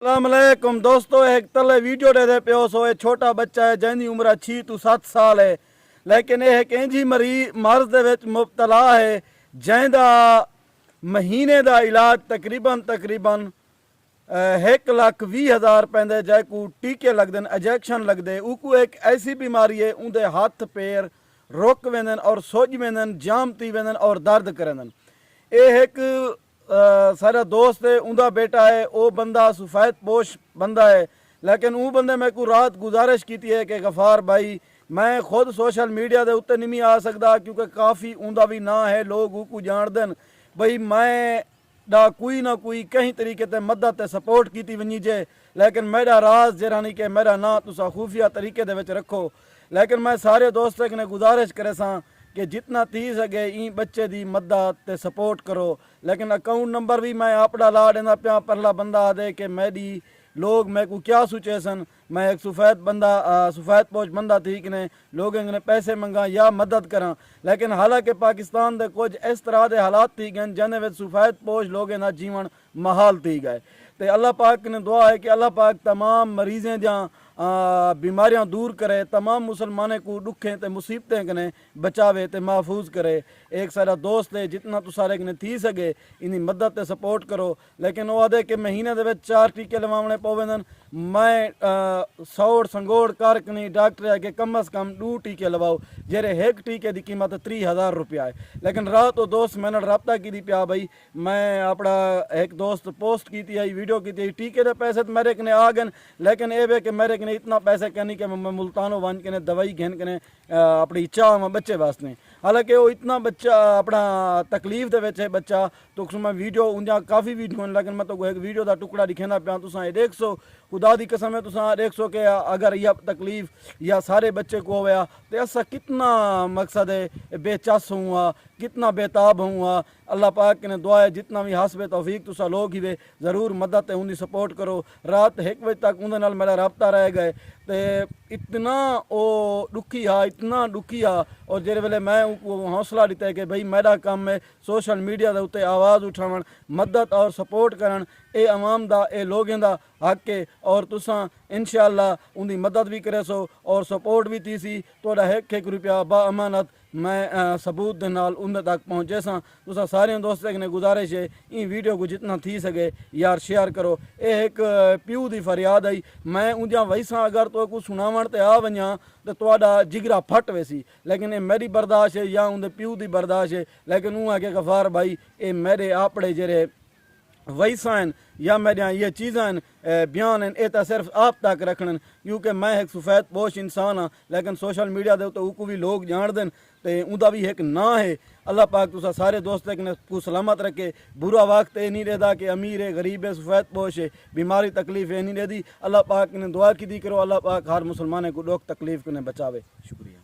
अस्सलामुअलैकुम दोस्तों, एक तले वीडियो दे पियो सो एक छोटा बच्चा है जिंदी उम्र 6 to 7 साल है, लेकिन यह एक इंजी मर्ज दे विच मुबतला है जिंदा महीने का इलाज तकरीबन 1,20,000 पैंदे, जैकू टीके लगते हैं, इंजैक्शन लगते, उकू एक ऐसी बीमारी है उनके हाथ पैर रुक वेंदन और सुज वेंदन, जाम थी वेंदन और दर्द करन। ये एक सारा दोस्त है, उनका बेटा है, वो बंदा सफेद पोश बंदा है, लेकिन वो बंदे मैं को रात गुजारिश की है कि गफार भाई मैं खुद सोशल मीडिया के उत्ते नहीं आ सकता क्योंकि काफ़ी उनका भी ना है, लोग उसको जान दें भाई मैं कोई ना कोई कहीं तरीके से मदद ते सपोर्ट की वनी जे, लेकिन मेरा राज जरा नहीं कि मेरा ना तुसा खुफिया तरीके दे विच रखो। लेकिन मैं सारे दोस्तों ने गुजारिश करे सा कि जितना थी सके ई बच्चे की मदद ते सपोर्ट करो। लेकिन अकाउंट नंबर भी मैं अपना ला देना पिया, परला बंदा आदे कि मेरी लोग मैं को क्या सोचे सन, मैं एक सफ़ेद पोश बंदा थी कि लोगों ने पैसे मंगा या मदद करा। लेकिन हालांकि पाकिस्तान के कुछ इस तरह के हालात थी गए जिन्हें सफ़ेद पोश लोगों का जीवन महाल थी गए। तो अल्लाह पाक ने दुआ है कि अल्लाह पाक तमाम मरीज़ें जहाँ बीमारियां दूर करे, तमाम मुसलमाने को दुखें ते मुसीबतें कने बचावे ते महफूज करे। एक सारा दोस्त है जितना तो सारे कने थी सके इन्हीं मदद ते सपोर्ट करो। लेकिन वो आदे कि महीने दे विच 4 टीके लवाने पवेंदन, मैं सौड़ संगोड़ कर कनी डॉक्टर है कि कम अज़ कम 2 टीके लवाओ, जेरे एक टीके की कीमत 30,000 रुपया है। लेकिन रात तो दोस्त मैंने रब्ता की पिया भाई, मैं अपना एक दोस्त पोस्ट की थी वीडियो की थी, टीके के पैसे तो मेरे कने आ गए, लेकिन ये वे कि मेरे कने इतना पैसे कहनी कि मैं मुल्तानों वन के दवाई घेन के अपनी चाह में बच्चे वास्ते। हालांकि वो इतना बच्चा अपना तकलीफ दे विच है बच्चा, तो मैं वीडियो उनजा काफ़ी वीडियो, लेकिन मैं तो एक वीडियो का टुकड़ा दिखेंदा पिया, तुसा ये देख सो, खुदा दी कसम है तुसा देख सो कि अगर यह तकलीफ या सारे बच्चे को होया तो ऐसा कितना मकसद है बेचस हुआ, कितना बेताब हुआ। अल्लाह पाक ने दुआ है जितना भी हासबे तौफीक तुसा लोग ही वे ज़रूर मदद उनकी सपोर्ट करो। रात 1 बजे तक उनके नाल मेरा रब्ता रह गए, तो इतना वो दुखी हा, इतना दुखी हा, और जिस वेले मैं हौसला दिता है कि भाई मेरा काम है सोशल मीडिया के उत्ते आवाज़ उठावन, मदद और सपोर्ट करन, ये अवाम दा ये लोगों का हक है, और तुसा इंशाअल्लाह उनकी मदद भी करे सो और सपोर्ट भी थी सी। थोड़ा 1-1 रुपया बा अमानत मैं सबूत के नाल उन तक पहुँचे सा। तुसा सारे दोस्तों ने गुजारिश है इन वीडियो को जितना थी सके यार शेयर करो। ये एक प्यू की फरियाद आई, मैं उनजा वैसा अगर तो कुछ सुनावन ते आ वजा तो थोड़ा जिगरा फट वैसी, लेकिन ये मेरी बर्दाश्त है या उनके प्यू की बर्दाश्त है। लेकिन वो है कि गफार भाई ये मेरे आपड़े जेरे वैसा हैं या मेरिया ये चीज़ें बयान हैं, ये तो सिर्फ आप तक रखन, क्योंकि मैं एक सफ़ेद पोश इंसान हाँ, लेकिन सोशल मीडिया दे तो उनको भी लोग जान दें, तो उनका भी एक ना है। अल्लाह पाक तुसा सारे दोस्त को सलामत रखे। बुरा वक्त ये नहीं रहता कि अमीर है गरीब है सफ़ेद पोश है, बीमारी तकलीफ ये नहीं रहती। अल्लाह पाक ने दुआ की दी करो, अल्लाह पाक हर मुसलमान को दुख तकलीफ को बचावे। शुक्रिया।